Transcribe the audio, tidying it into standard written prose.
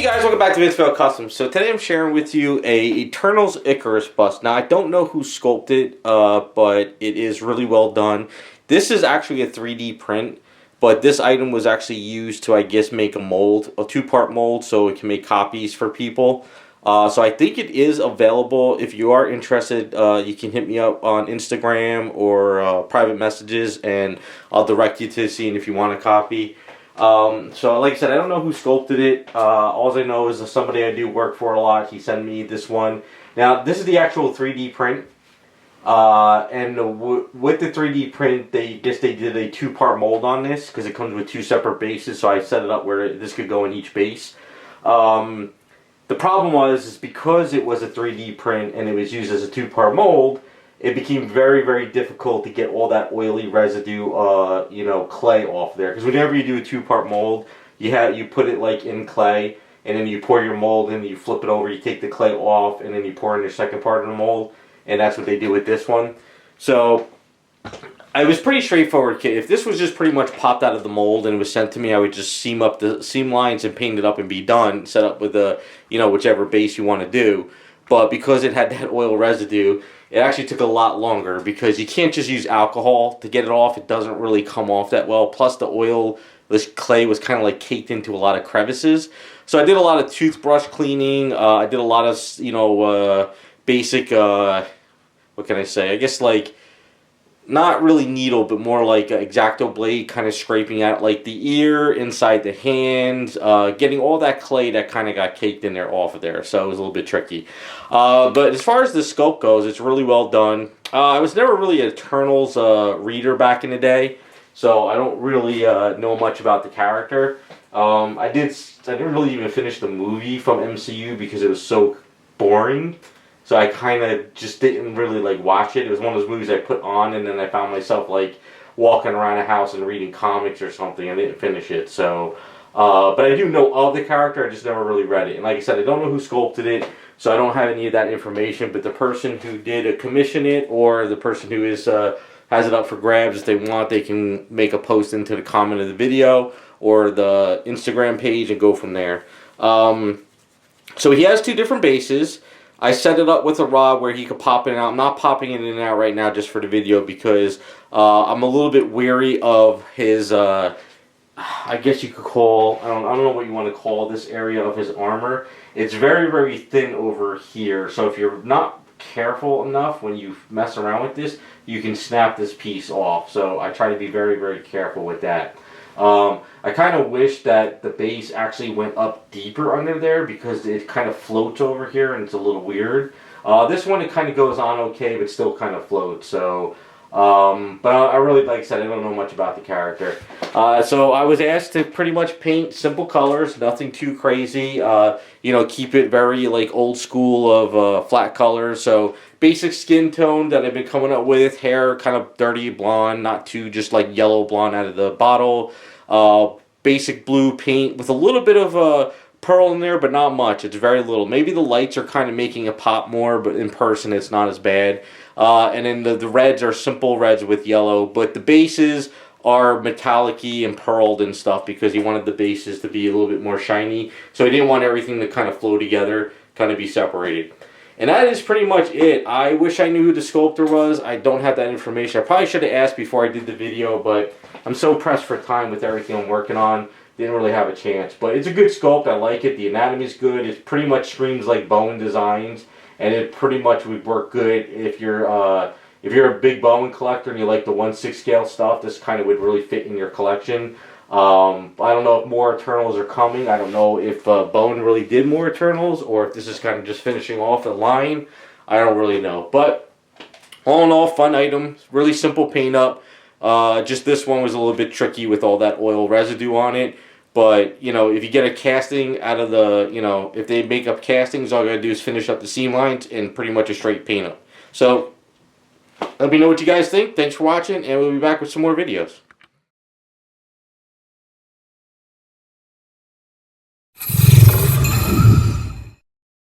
Hey guys, welcome back to Vince Customs. So today I'm sharing with you a Eternals Ikaris bust. Now I don't know who sculpted, but it is really well done. This is actually a 3D print, but this item was actually used to, I guess, make a mold, a two-part mold, so it can make copies for people. So I think it is available. If you are interested, you can hit me up on Instagram or private messages, and I'll direct you to seeing if you want a copy. So like I said, I don't know who sculpted it. All I know is somebody I do work for a lot. He sent me this one. Now, this is the actual 3D print. And with the 3D print, they did a two-part mold on this because it comes with two separate bases. So I set it up where this could go in each base. The problem was because it was a 3D print and it was used as a two-part mold, it became very, very difficult to get all that oily residue, clay off there. Because whenever you do a two-part mold, you put it like in clay, and then you pour your mold in, you flip it over, you take the clay off, and then you pour in your second part of the mold, and that's what they do with this one. So it was pretty straightforward kit. If this was just pretty much popped out of the mold and it was sent to me, I would just seam up the seam lines and paint it up and be done. Set up with whichever base you want to do. But because it had that oil residue, it actually took a lot longer because you can't just use alcohol to get it off. It doesn't really come off that well. Plus the oil, this clay was kind of like caked into a lot of crevices. So I did a lot of toothbrush cleaning. I did a lot of, basic, what can I say? I guess like, not really needle, but more like an X-Acto blade, kind of scraping out like the ear, inside the hand, getting all that clay that kind of got caked in there off of there. So it was a little bit tricky. But as far as the sculpt goes, it's really well done. I was never really an Eternals reader back in the day, so I don't really know much about the character. I didn't really even finish the movie from MCU because it was so boring. So I kind of just didn't really like watch it. It was one of those movies I put on and then I found myself like walking around a house and reading comics or something. I didn't finish it. So, but I do know of the character. I just never really read it. And like I said, I don't know who sculpted it, so I don't have any of that information. But the person who did commission it, or the person who has it up for grabs, if they want, they can make a post into the comment of the video or the Instagram page and go from there. So he has two different bases. I set it up with a rod where he could pop in and out. I'm not popping it in and out right now just for the video because I'm a little bit weary of his, I guess you could call, I don't know what you want to call this area of his armor. It's very, very thin over here. So if you're not careful enough when you mess around with this, you can snap this piece off. So I try to be very, very careful with that. I kind of wish that the base actually went up deeper under there because it kind of floats over here and it's a little weird. This one, it kind of goes on okay, but still kind of floats. So, but I really, like I said, I don't know much about the character. So I was asked to pretty much paint simple colors, nothing too crazy. Keep it very like old school of flat colors. So basic skin tone that I've been coming up with. Hair kind of dirty blonde, not too just like yellow blonde out of the bottle. Basic blue paint with a little bit of pearl in there, but not much. It's very little. Maybe the lights are kind of making it pop more, but in person it's not as bad. And then the reds are simple reds with yellow, but the bases are metallic-y and pearled and stuff because he wanted the bases to be a little bit more shiny. So he didn't want everything to kind of flow together, kind of be separated. And that is pretty much it. I wish I knew who the sculptor was. I don't have that information. I probably should have asked before I did the video, but I'm so pressed for time with everything I'm working on. Didn't really have a chance. But it's a good sculpt. I like it. The anatomy is good. It pretty much screams like Bowen Designs. And it pretty much would work good if you're a big Bowen collector and you like the 1/6 scale stuff. This kind of would really fit in your collection. I don't know if more Eternals are coming. I don't know if Bowen really did more Eternals or if this is kind of just finishing off a line. I don't really know. But all in all, fun item. Really simple paint up. Just this one was a little bit tricky with all that oil residue on it. But, if you get a casting out of the, if they make up castings, all you gotta do is finish up the seam lines and pretty much a straight paint up. So, let me know what you guys think. Thanks for watching, and we'll be back with some more videos.